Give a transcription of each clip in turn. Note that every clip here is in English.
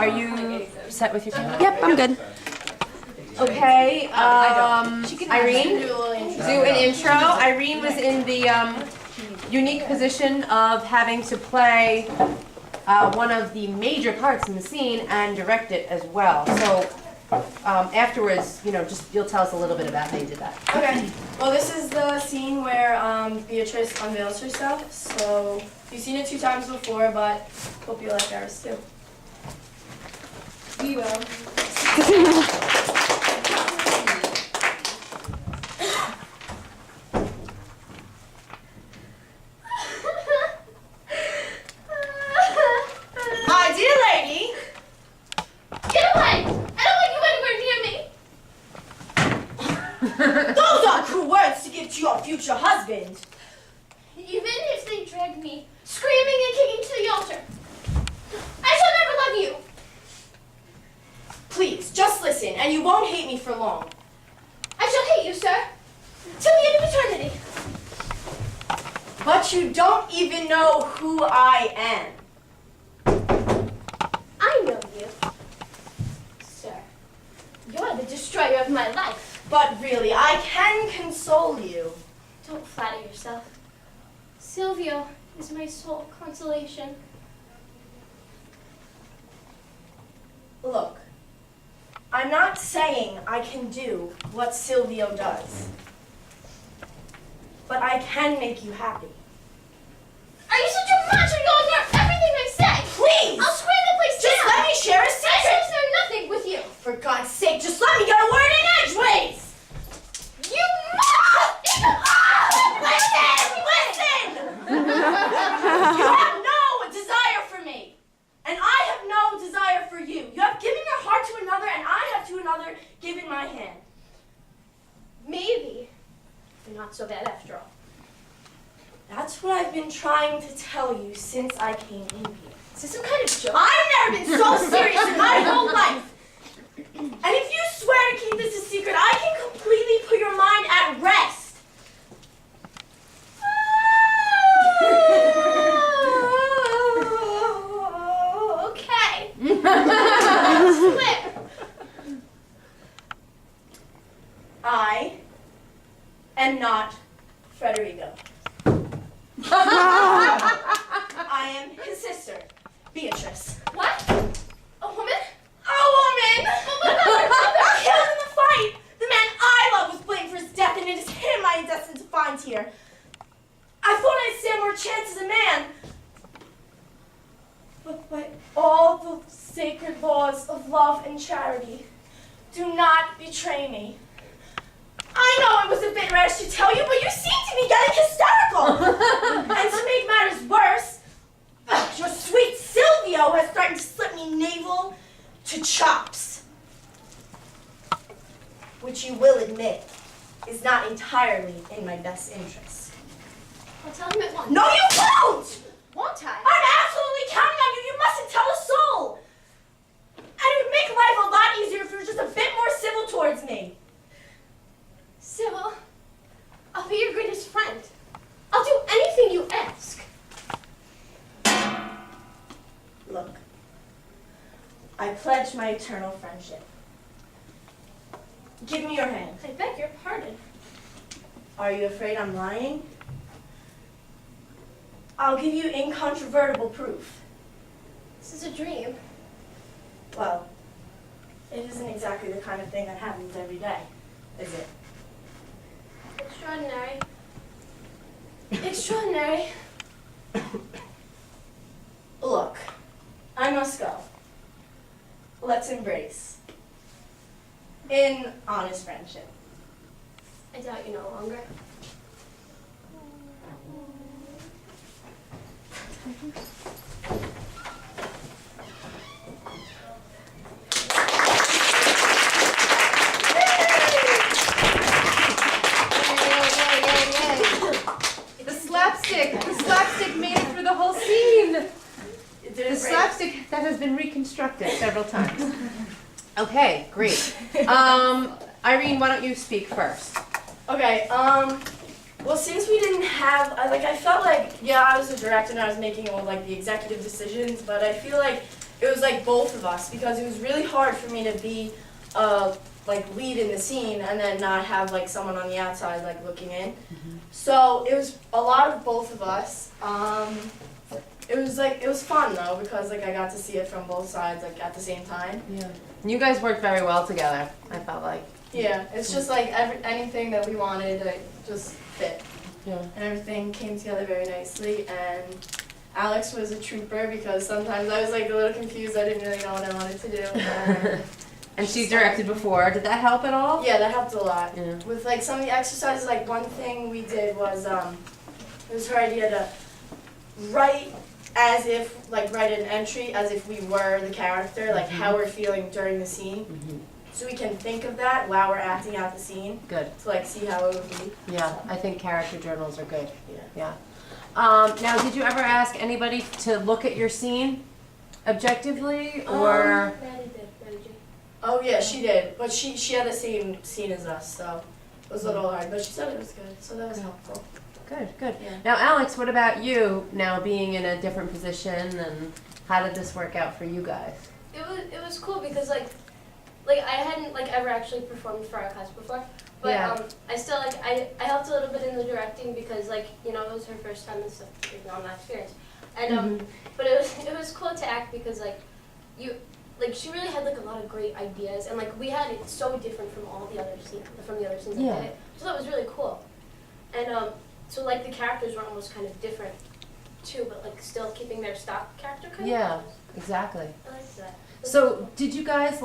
Are you set with your camera? Yep, I'm good. Okay, Irene, do an intro. Irene was in the unique position of having to play one of the major parts in the scene and direct it as well. So afterwards, just you'll tell us a little bit about how you did that. Okay, well this is the scene where Beatrice unveils herself. So you've seen it 2 times before, but hope you like ours too. We will. Those are cruel words to give to your future husband. Even if they drag me screaming and kicking to the altar, I shall never love you. Please, just listen, and you won't hate me for long. I shall hate you, sir, till the end of eternity. But you don't even know who I am. I know you, sir. You're the destroyer of my life. But really, I can console you. Don't flatter yourself. Silvio is my sole consolation. Look, I'm not saying I can do what Silvio does. But I can make you happy. Are you such a macho? You'll ignore everything I say. Please! I'll swear the place down. Just let me share a I secret! shall share nothing with you. For God's sake, just let me get a word in edgeways! You must! Listen! You have no desire for me, and I have no desire for you. You have given your heart to another, and I have to another given my hand. Maybe you're not so bad after all. That's what I've been trying to tell you since I came in here. Is this some kind of joke? I've never been so serious in my whole life. And if you swear to keep this a secret, I can completely put your mind at rest. Oh, okay. I swear. I am not Federico. I am his sister, Beatrice. What? A woman? A woman! But what about her brother? Killed in the fight! The man I love was blamed for his death, and it is him I am destined to find here. I thought I'd stand more chance as a man. But by all the sacred laws of love and charity, do not betray me. I know it was a bit rash to tell you, but you seem to be getting hysterical. And to make matters worse, your sweet Silvio has threatened to slip me navel to chops. Which you will admit is not entirely in my best interest. I'll tell him at once. No, you won't! Won't I? I'm absolutely counting on you. You mustn't tell a soul. And it would make life a lot easier if you were just a bit more civil towards me. Sybil, I'll be your greatest friend. I'll do anything you ask. Look, I pledge my eternal friendship. Give me your hand. I beg your pardon. Are you afraid I'm lying? I'll give you incontrovertible proof. This is a dream. Well, it isn't exactly the kind of thing that happens every day, is it? Extraordinary. Extraordinary. Look, I must go. Let's embrace. In honest friendship. I doubt you no longer. The slapstick made it through the whole scene. The The slapstick that has been reconstructed several times. Okay, great. Irene, why don't you speak first? Okay, well, since we didn't have, I felt like, yeah, I was the director and I was making all, like, the executive decisions, but I feel like it was like both of us because it was really hard for me to be like lead in the scene and then not have like someone on the outside like looking in. So it was a lot of both of us. It was fun though because like I got to see it from both sides like at the same time. Yeah. You guys worked very well together, I felt like. Yeah, it's just like anything that we wanted like just fit. Yeah. And everything came together very nicely. And Alex was a trooper because sometimes I was like a little confused. I didn't really know what I wanted to do. And she directed before. Did that help at all? Yeah, that helped a lot. Yeah. With like some of the exercises, like one thing we did was it was her idea to write write an entry as if we were the character, like how we're feeling during the scene. So we can think of that while we're acting out the scene. Good. To like see how it would be. Yeah, I think character journals are good. Yeah. Now, did you ever ask anybody to look at your scene objectively, or? Maddie did. Oh yeah, she did, but she had the same scene as us, so it was a little hard. But she said it was good, so that was helpful. Good, good. Yeah. Now, Alex, what about you? Now being in a different position, and how did this work out for you guys? It was cool because like I hadn't like ever actually performed for our class before, but Yeah. I still like I helped a little bit in the directing because like it was her first time and stuff, on that experience, and but it was cool to act because like she really had like a lot of great ideas and like we had it so different from all the other scenes Yeah. I did it, so that was really cool, and so like the characters were almost kind of different too, but like still keeping their stock character kind Yeah, of. exactly. I liked that. So, did you guys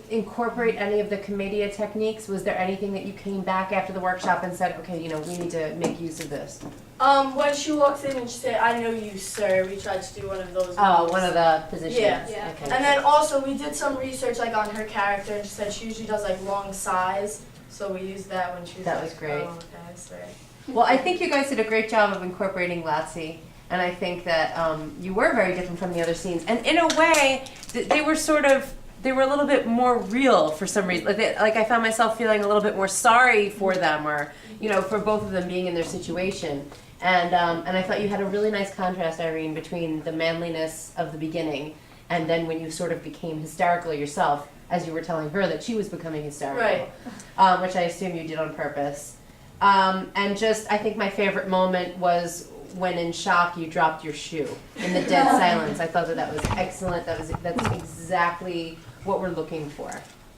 incorporate any of the Commedia techniques? Was there anything that you came back after the workshop and said, okay, we need to make use of this? When she walks in and she said, "I know you, sir," we tried to do one of those. Oh, moves. one of the positions. Yeah. Okay. And then also we did some research like on her character, and she said she usually does like long sighs, so we used that when she was. That like, was great. "Oh, okay, sorry." Well, I think you guys did a great job of incorporating Latsi, and I think that you were very different from the other scenes. And in a way, they were a little bit more real for some reason. Like I found myself feeling a little bit more sorry for them, or for both of them being in their situation. And I thought you had a really nice contrast, Irene, between the manliness of the beginning and then when you sort of became hysterical yourself, as you were telling her that she was becoming hysterical, Right. Which I assume you did on purpose. And I think my favorite moment was when in shock you dropped your shoe in the dead silence. I thought that was excellent. That's exactly what we're looking for,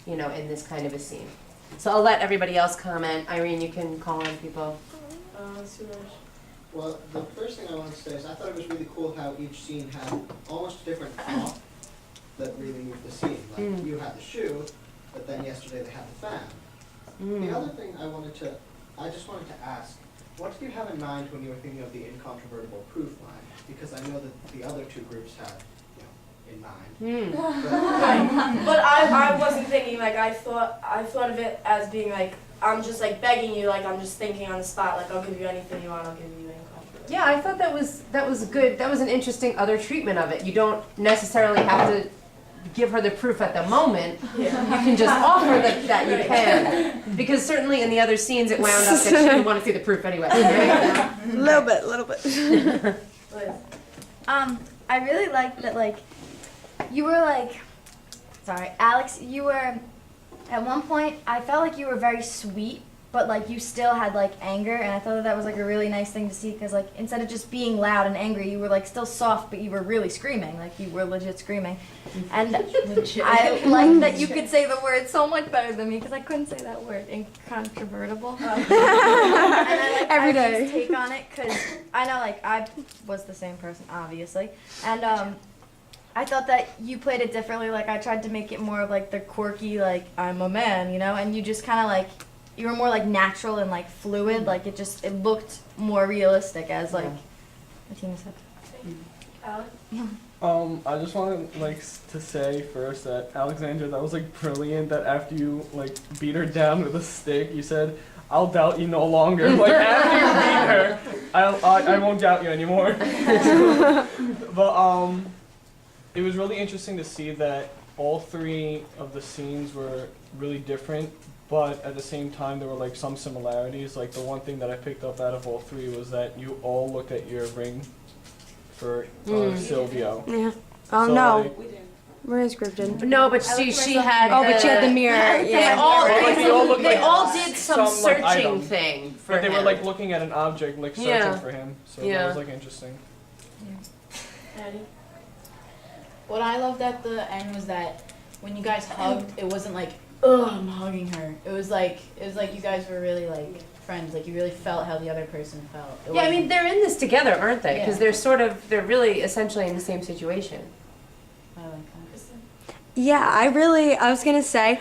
in this kind of a scene. So I'll let everybody else comment. Irene, you can call on people. Well, the first thing I wanted to say is I thought it was really cool how each scene had almost a different prop that really moved the scene. Like you had the shoe, but then yesterday they had the fan. The other thing I just wanted to ask, what did you have in mind when you were thinking of the incontrovertible proof line? Because I know that the other two groups had, in mind. But I wasn't thinking like I thought of it as being like I'm just like begging you, like I'm just thinking on the spot, like I'll give you anything you want, I'll give you incontrovertible. Yeah, I thought that was good. That was an interesting other treatment of it. You don't necessarily have to give her the proof at the moment. Yeah. You can just offer that you can. Because certainly in the other scenes it wound up that she didn't want to see the proof anyway. Right? Little bit. Liz. I really liked that, like, you were like, sorry, Alex, you were, at one point, I felt like you were very sweet, but, like, you still had, like, anger, and I thought that was, like, a really nice thing to see, because, like, instead of just being loud and angry, you were, like, still soft, but you were really screaming, like, you were legit screaming. And I like that you could say the word so much better than me, because I couldn't say that word, incontrovertible. And I like Every Irene's day. take on it, because I know, like, I was the same person, obviously, and, I thought that you played it differently, like, I tried to make it more of, like, the quirky, like, I'm a man, and you just kind of, like, you were more, like, natural and, like, fluid, like, it looked more realistic as, like, Tina said. Alex? I just wanted to say first that Alexandra, that was brilliant. That after you beat her down with a stick, you said, "I'll doubt you no longer." After you beat her, I won't doubt you anymore. But it was really interesting to see that all three of the scenes were really different, but at the same time there were some similarities. The one thing that I picked up out of all three was that you all looked at your ring for Silvio. Yeah. Oh So, no, like, where is Grifton? No, but she had. Oh, but she had the mirror. They Yeah. all, Well, like, they all look they like all did some some, like, searching item. thing for but they were him. like looking at an object, like searching Yeah. for him. So Yeah. that was like interesting. What I loved at the end was that when you guys hugged, it wasn't like, ugh, I'm hugging her. It was like you guys were really like friends. Like you really felt how the other person felt. It Yeah, I wasn't- mean, they're in this together, aren't they? Because Yeah. they're really essentially in the same situation. I like that. Yeah, I was gonna say,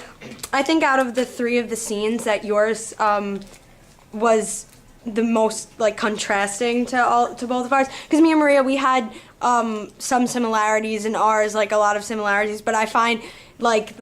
I think out of the three of the scenes that yours was the most like contrasting to both of ours. Because me and Maria, we had some similarities in ours, like a lot of similarities. But I find like